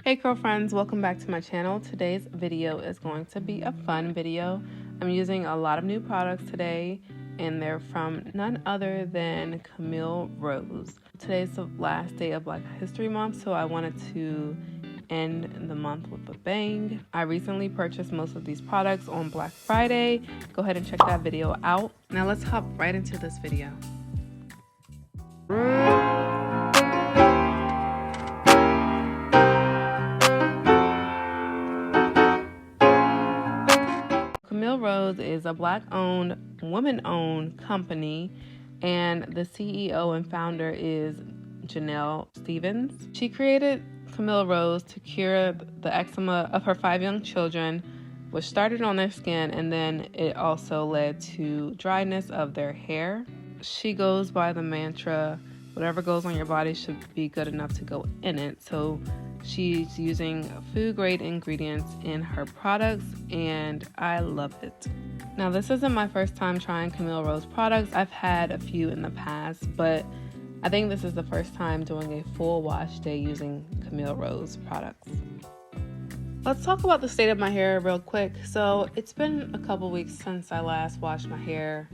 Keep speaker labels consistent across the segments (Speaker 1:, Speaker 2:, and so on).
Speaker 1: Hey girlfriends, welcome back to my channel. Today's video is going to be a fun video. I'm using a lot of new products today and they're from none other than Camille Rose. Today's the last day of Black History Month, so I wanted to end the month with a bang. I recently purchased most of these products on Black Friday. Go ahead and check that video out. Now let's hop right into this video. Camille Rose is a Black-owned, woman-owned company, and the CEO and founder is Janelle Stevens. She created Camille Rose to cure the eczema of her 5 young children, which started on their skin, and then it also led to dryness of their hair. She goes by the mantra, whatever goes on your body should be good enough to go in it. So she's using food-grade ingredients in her products, and I love it. Now, this isn't my first time trying Camille Rose products. I've had a few in the past, but I think this is the first time doing a full wash day using Camille Rose products. Let's talk about the state of my hair real quick. So it's been a couple weeks since I last washed my hair.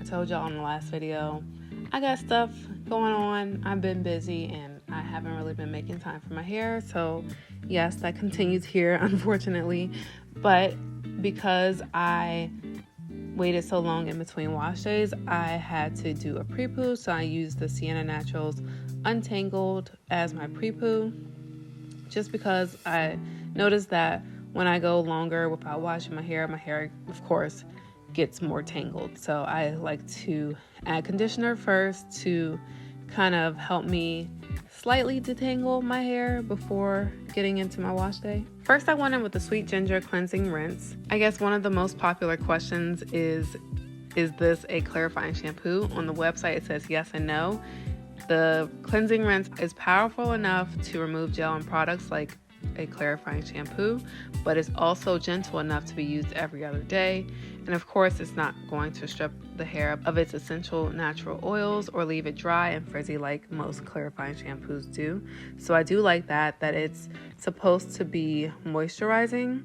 Speaker 1: I told y'all in the last video, I got stuff going on. I've been busy and I haven't really been making time for my hair. So yes, that continues here, unfortunately. But because I waited so long in between wash days, I had to do a Prepoo. So I used the Sienna Naturals Untangled as my Prepoo, just because I noticed that when I go longer without washing my hair, of course, gets more tangled. So I like to add conditioner first to kind of help me slightly detangle my hair before getting into my wash day. First, I went in with the Sweet Ginger Cleansing Rinse. I guess one of the most popular questions is this a clarifying shampoo? On the website, it says yes and no. The cleansing rinse is powerful enough to remove gel and products like a clarifying shampoo, but it's also gentle enough to be used every other day. And of course, it's not going to strip the hair of its essential natural oils or leave it dry and frizzy like most clarifying shampoos do. So I do like that it's supposed to be moisturizing.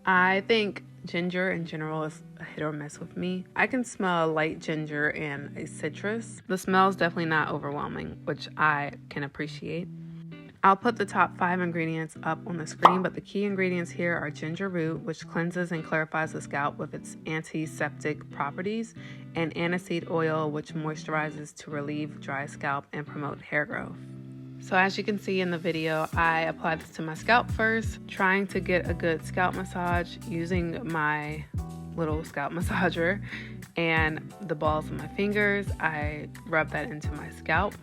Speaker 1: I think ginger in general is a hit or miss with me. I can smell a light ginger and a citrus. The smell is definitely not overwhelming, which I can appreciate. I'll put the top 5 ingredients up on the screen, but the key ingredients here are ginger root, which cleanses and clarifies the scalp with its antiseptic properties, and aniseed oil, which moisturizes to relieve dry scalp and promote hair growth. So as you can see in the video, I applied this to my scalp first, trying to get a good scalp massage using my little scalp massager and the balls of my fingers. I rub that into my scalp.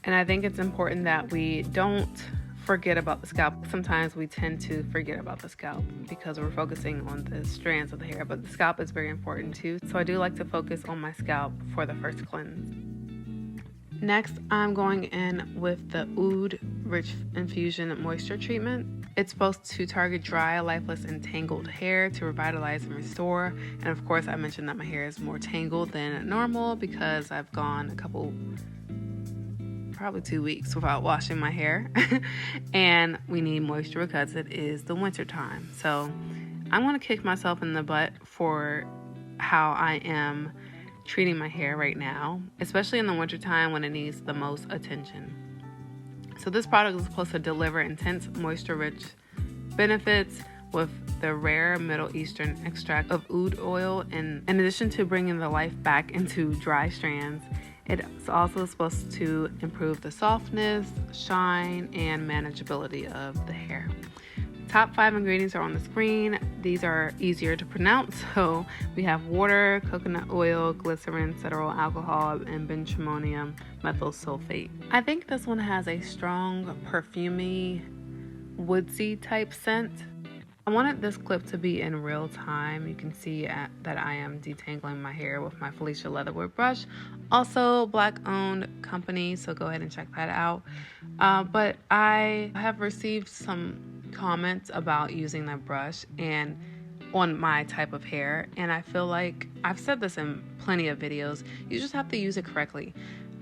Speaker 1: And I think it's important that we don't forget about the scalp. Sometimes we tend to forget about the scalp because we're focusing on the strands of the hair, but the scalp is very important too. So I do like to focus on my scalp for the first cleanse. Next, I'm going in with the Oud Rich Infusion Moisture Treatment. It's supposed to target dry, lifeless, and tangled hair to revitalize and restore. And of course, I mentioned that my hair is more tangled than normal because I've gone probably 2 weeks without washing my hair. And we need moisture because it is the winter time. So I'm going to kick myself in the butt for how I am treating my hair right now, especially in the winter time when it needs the most attention. So this product is supposed to deliver intense moisture-rich benefits with the rare Middle Eastern extract of oud oil, and in addition to bringing the life back into dry strands, it's also supposed to improve the softness, shine, and manageability of the hair. Top 5 ingredients are on the screen. These are easier to pronounce. So we have water, coconut oil, glycerin, cetyl alcohol, and benzimonium methyl sulfate. I think this one has a strong perfumey, woodsy type scent. I wanted this clip to be in real time. You can see that I am detangling my hair with my Felicia Leatherwood brush. Also Black-owned company, so go ahead and check that out. But I have received some comments about using that brush and on my type of hair, and I feel like I've said this in plenty of videos, you just have to use it correctly.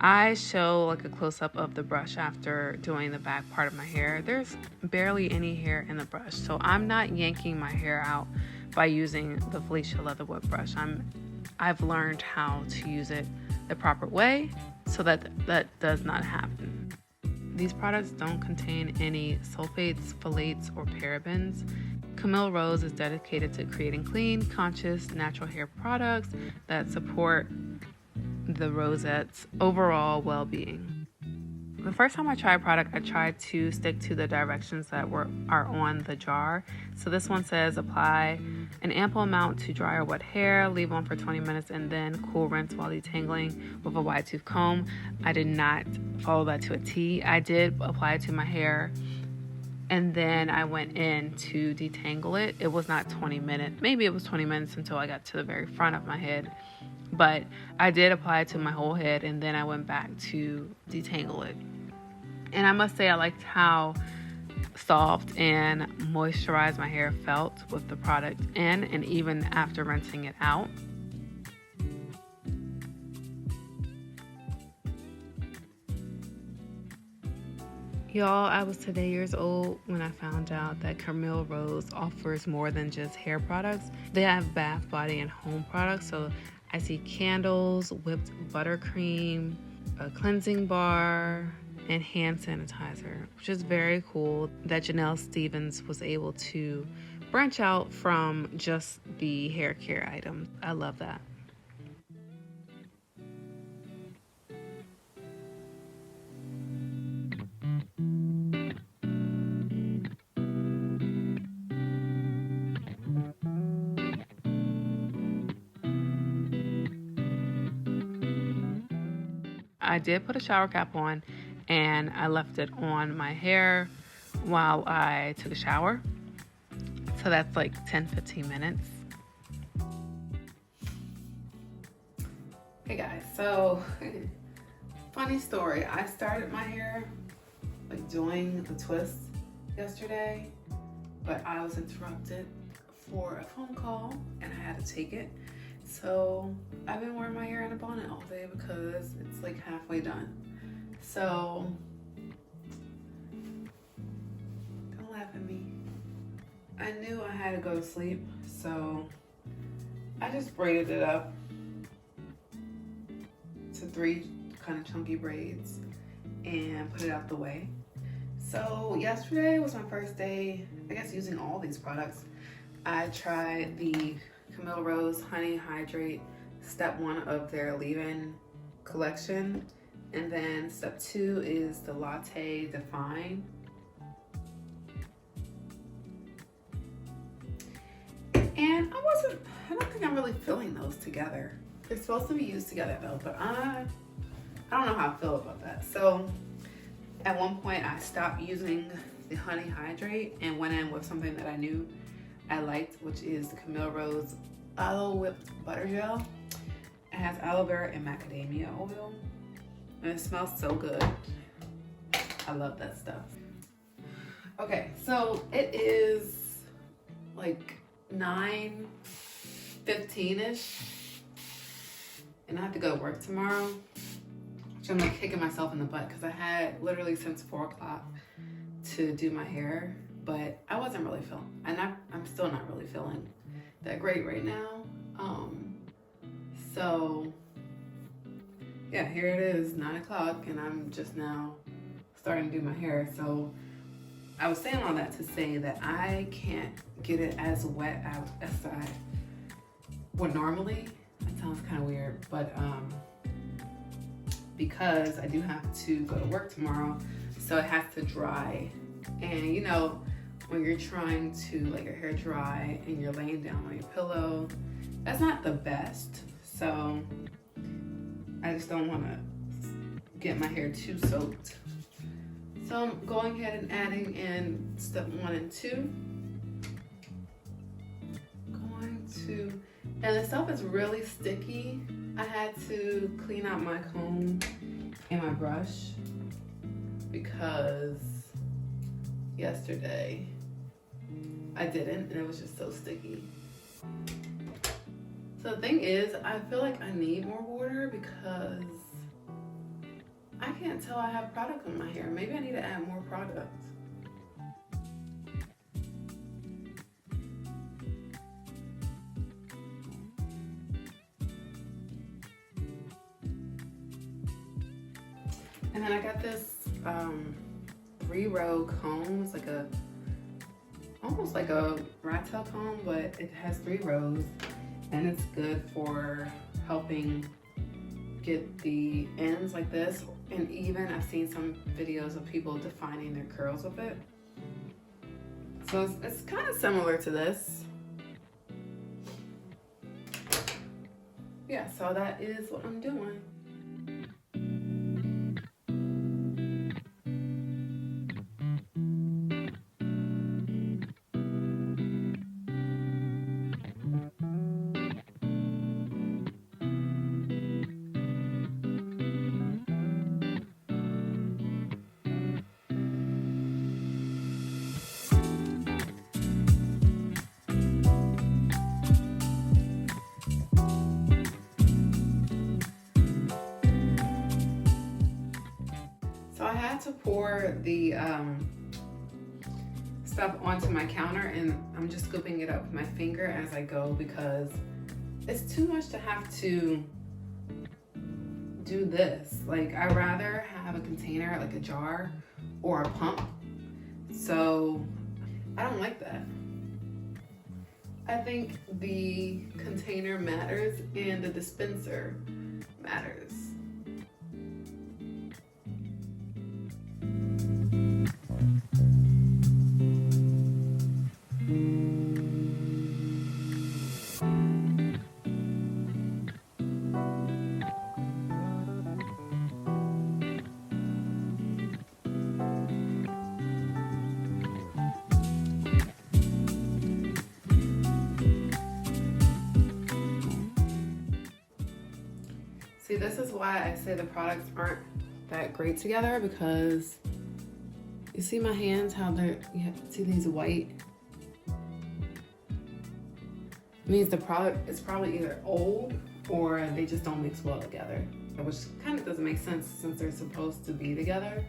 Speaker 1: I show like a close-up of the brush after doing the back part of my hair. There's barely any hair in the brush, so I'm not yanking my hair out by using the Felicia Leatherwood brush. I've learned how to use it the proper way so that does not happen. These products don't contain any sulfates, phthalates, or parabens. Camille Rose is dedicated to creating clean, conscious, natural hair products that support the rosette's overall well-being. The first time I tried a product, I tried to stick to the directions that are on the jar. So this one says apply an ample amount to dry or wet hair, leave on for 20 minutes, and then cool rinse while detangling with a wide tooth comb. I did not follow that to a T. I did apply it to my hair, and then I went in to detangle it. It was not 20 minutes. Maybe it was 20 minutes until I got to the very front of my head. But I did apply it to my whole head, and then I went back to detangle it. And I must say I liked how soft and moisturized my hair felt with the product in, and even after rinsing it out. Y'all, I was today years old when I found out that Camille Rose offers more than just hair products. They have bath, body, and home products. So I see candles, whipped buttercream, a cleansing bar, and hand sanitizer, which is very cool that Janelle Stevens was able to branch out from just the hair care items. I love that. I did put a shower cap on, and I left it on my hair while I took a shower. So that's like 10-15 minutes. Hey guys, so funny story. I started my hair like doing the twist yesterday, but I was interrupted for a phone call and I had to take it. So I've been wearing my hair in a bonnet all day because it's like halfway done. So don't laugh at me. I knew I had to go to sleep, so I just braided it up to 3 kind of chunky braids and put it out the way. So yesterday was my first day, I guess, using all these products. I tried the Camille Rose Honey Hydrate step 1 of their leave-in collection, and then step 2 is the Latte Define. And I don't think I'm really feeling those together. They're supposed to be used together though, but I don't know how I feel about that. So at one point I stopped using the Honey Hydrate and went in with something that I knew I liked, which is the Camille Rose Aloe Whipped Butter Gel. It has aloe vera and macadamia oil, and it smells so good. I love that stuff. Okay, so it is like 9:15ish, and I have to go to work tomorrow, which I'm like kicking myself in the butt because I had literally since 4 o'clock to do my hair, but I wasn't really feeling, and I'm still not really feeling that great right now. So yeah, here it is, 9 o'clock, and I'm just now starting to do my hair. So I was saying all that to say that I can't get it as wet as I would normally. That sounds kind of weird, but because I do have to go to work tomorrow, so it has to dry. And you know, when you're trying to let your hair dry and you're laying down on your pillow, that's not the best. So I just don't want to get my hair too soaked. So I'm going ahead and adding in step 1 and 2. And the stuff is really sticky. I had to clean out my comb and my brush because yesterday I didn't, and it was just so sticky. So the thing is, I feel like I need more water because can't tell I have product on my hair. Maybe I need to add more product. And then I got this 3-row comb. It's like almost like a rat tail comb, but it has 3 rows, and it's good for helping get the ends like this. And even I've seen some videos of people defining their curls with it. So it's kind of similar to this. Yeah, so that is what I'm doing. So I had to pour the stuff onto my counter, and I'm just scooping it up with my finger as I go because it's too much to have to do this. Like, I'd rather have a container, like a jar or a pump. So I don't like that. I think the container matters and the dispenser matters. See, this is why I say the products aren't that great together, because you see my hands, how they're, you see these white? It means the product is probably either old or they just don't mix well together, which kind of doesn't make sense since they're supposed to be together.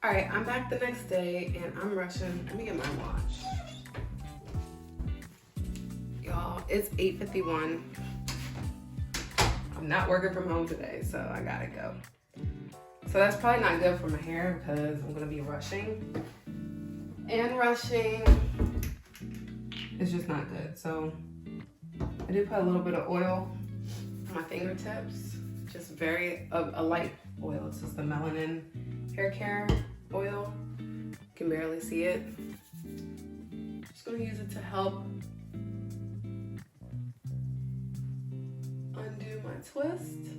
Speaker 1: All right, I'm back the next day and I'm rushing. Let me get my watch. Y'all, it's 8:51. I'm not working from home today, so I gotta go. So that's probably not good for my hair because I'm gonna be rushing. And rushing is just not good. So I do put a little bit of oil on my fingertips. Just a light oil. It's just the melanin hair care oil. You can barely see it. Just gonna use it to help undo my twist.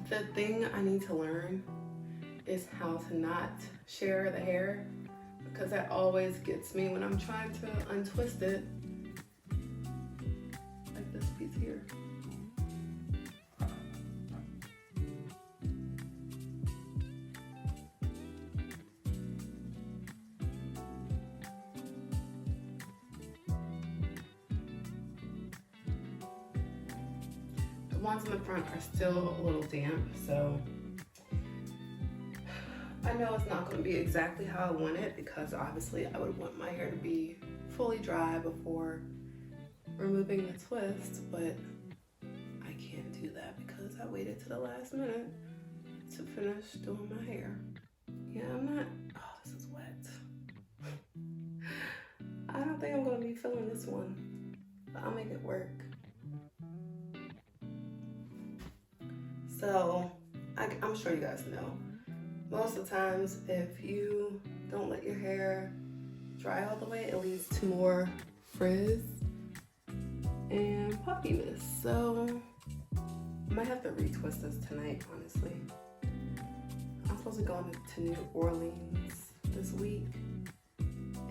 Speaker 1: The thing I need to learn is how to not share the hair, because that always gets me when I'm trying to untwist it. Like this piece here. The ones in the front are still a little damp, so I know it's not going to be exactly how I want it, because obviously I would want my hair to be fully dry before removing the twist, but I can't do that because I waited to the last minute to finish doing my hair. Yeah, I'm not, oh, this is wet. I don't think I'm going to be feeling this one, but I'll make it work. So, I'm sure you guys know, Most of the times, if you don't let your hair dry all the way, it leads to more frizz and puffiness. So I might have to retwist this tonight, honestly. I'm supposed to go to New Orleans this week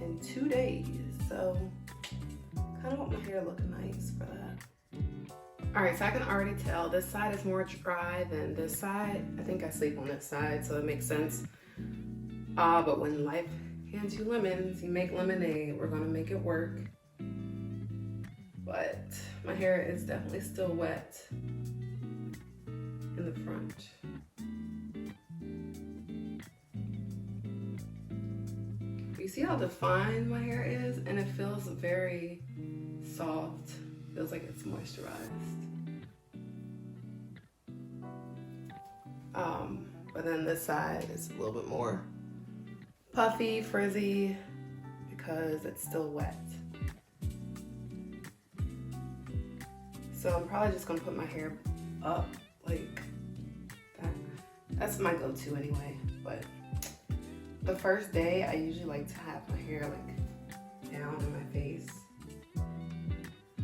Speaker 1: in 2 days, so kind of want my hair to look nice for that. All right, so I can already tell this side is more dry than this side. I think I sleep on this side, so it makes sense. But when life hands you lemons, you make lemonade. We're gonna make it work. But my hair is definitely still wet in the front. You see how defined my hair is? And it feels very soft. Feels like it's moisturized. But then this side is a little bit more puffy, frizzy, because it's still wet. So I'm probably just gonna put my hair up like that. That's my go-to anyway. But the first day, I usually like to have my hair like down in my face.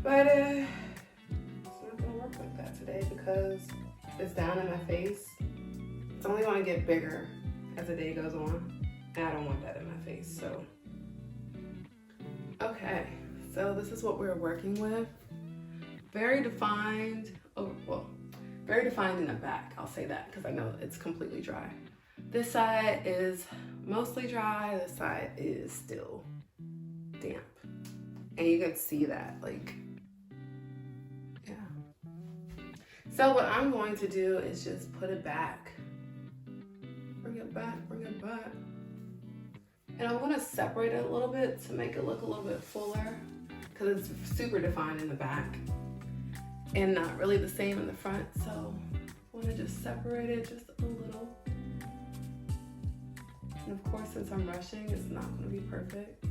Speaker 1: But it's not gonna work like that today because it's down in my face. It's only gonna get bigger as the day goes on. And I don't want that in my face, so. Okay, so this is what we're working with. Very defined, well, very defined in the back, I'll say that, because I know it's completely dry. This side is mostly dry, this side is still damp. And you can see that, like, yeah. So what I'm going to do is just put it back. Bring it back, bring it back. And I'm gonna separate it a little bit to make it look a little bit fuller, because it's super defined in the back and not really the same in the front. So I wanna just separate it just a little. And of course, since I'm rushing, it's not gonna be perfect.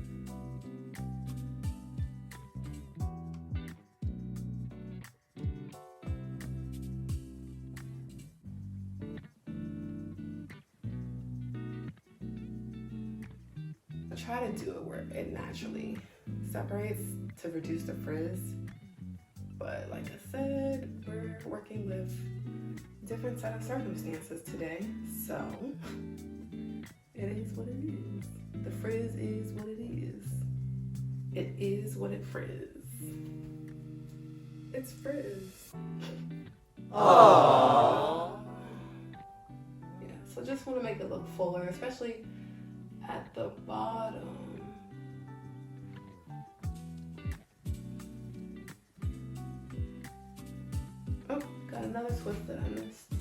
Speaker 1: I try to do it where it naturally separates to reduce the frizz. But like I said, we're working with a different set of circumstances today. So it is what it is. The frizz is what it is. It is what it frizz. It's frizz. Aww. Yeah, so just want to make it look fuller, especially at the bottom. Oh, got another twist that I missed.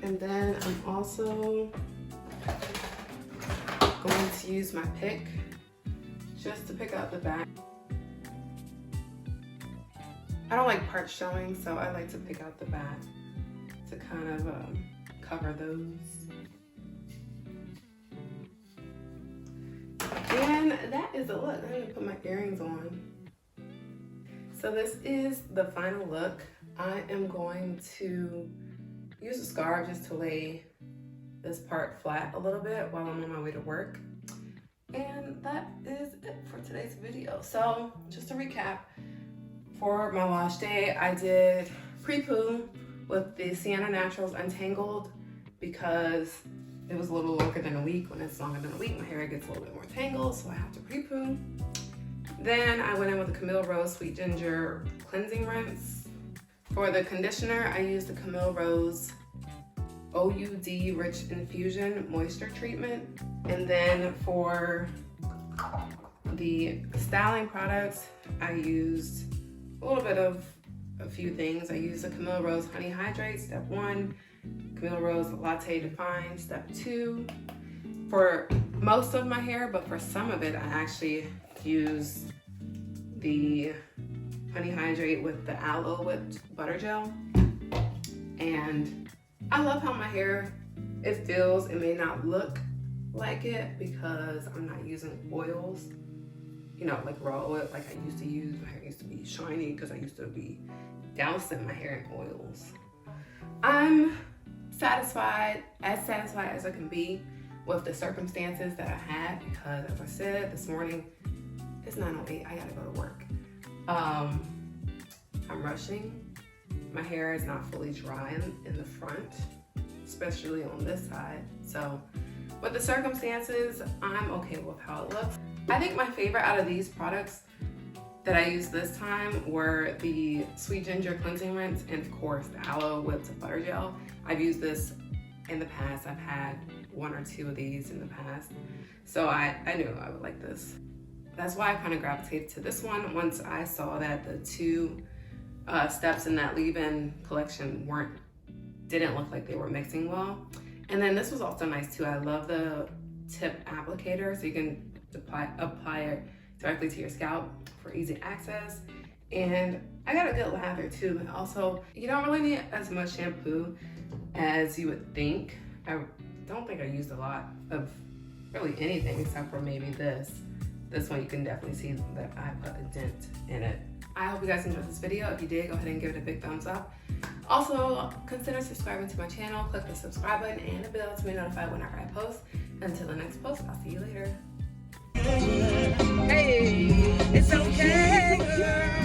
Speaker 1: And then I'm also going to use my pick just to pick out the back. I don't like parts showing, so I like to pick out the back to kind of cover those. And that is a look. I'm gonna put my earrings on. So this is the final look. I am going to use a scarf just to lay this part flat a little bit while I'm on my way to work. And that is it for today's video. So just to recap, for my wash day, I did Prepoo with the Sienna Naturals Untangled because it was a little longer than a week. When it's longer than a week, my hair gets a little bit more tangled, so I have to Prepoo. Then I went in with the Camille Rose Sweet Ginger Cleansing Rinse. For the conditioner, I used the Camille Rose OUD Rich Infusion Moisture Treatment. And then for the styling products, I used a little bit of a few things. I used the Camille Rose Honey Hydrate, step 1, Camille Rose Latte Define, step 2. For most of my hair, but for some of it, I actually used the Honey Hydrate with the Aloe Whipped Butter Gel. And I love how my hair, it feels. It may not look like it because I'm not using oils, you know, like raw oil like I used to use. My hair used to be shiny because I used to be dousing my hair in oils. I'm satisfied as I can be with the circumstances that I had, because as I said this morning, it's 9:08, I gotta go to work. I'm rushing. My hair is not fully dry in the front, especially on this side. So with the circumstances, I'm okay with how it looks. I think my favorite out of these products that I used this time were the Sweet Ginger Cleansing Rinse and of course the Aloe Whipped Butter Gel. I've used this in the past. I've had 1 or 2 of these in the past. So I knew I would like this. That's why I kind of gravitated to this one once I saw that the 2 steps in that leave-in collection didn't look like they were mixing well. And then this was also nice too. I love the tip applicator, so you can apply it directly to your scalp for easy access. And I got a good lather too. And also, you don't really need as much shampoo as you would think. I don't think I used a lot of really anything except for maybe this. This one you can definitely see that I put a dent in it. I hope you guys enjoyed this video. If you did, go ahead and give it a big thumbs up. Also, consider subscribing to my channel. Click the subscribe button and the bell to be notified whenever I post. Until the next post, I'll see you later.
Speaker 2: Hey, it's okay, girl.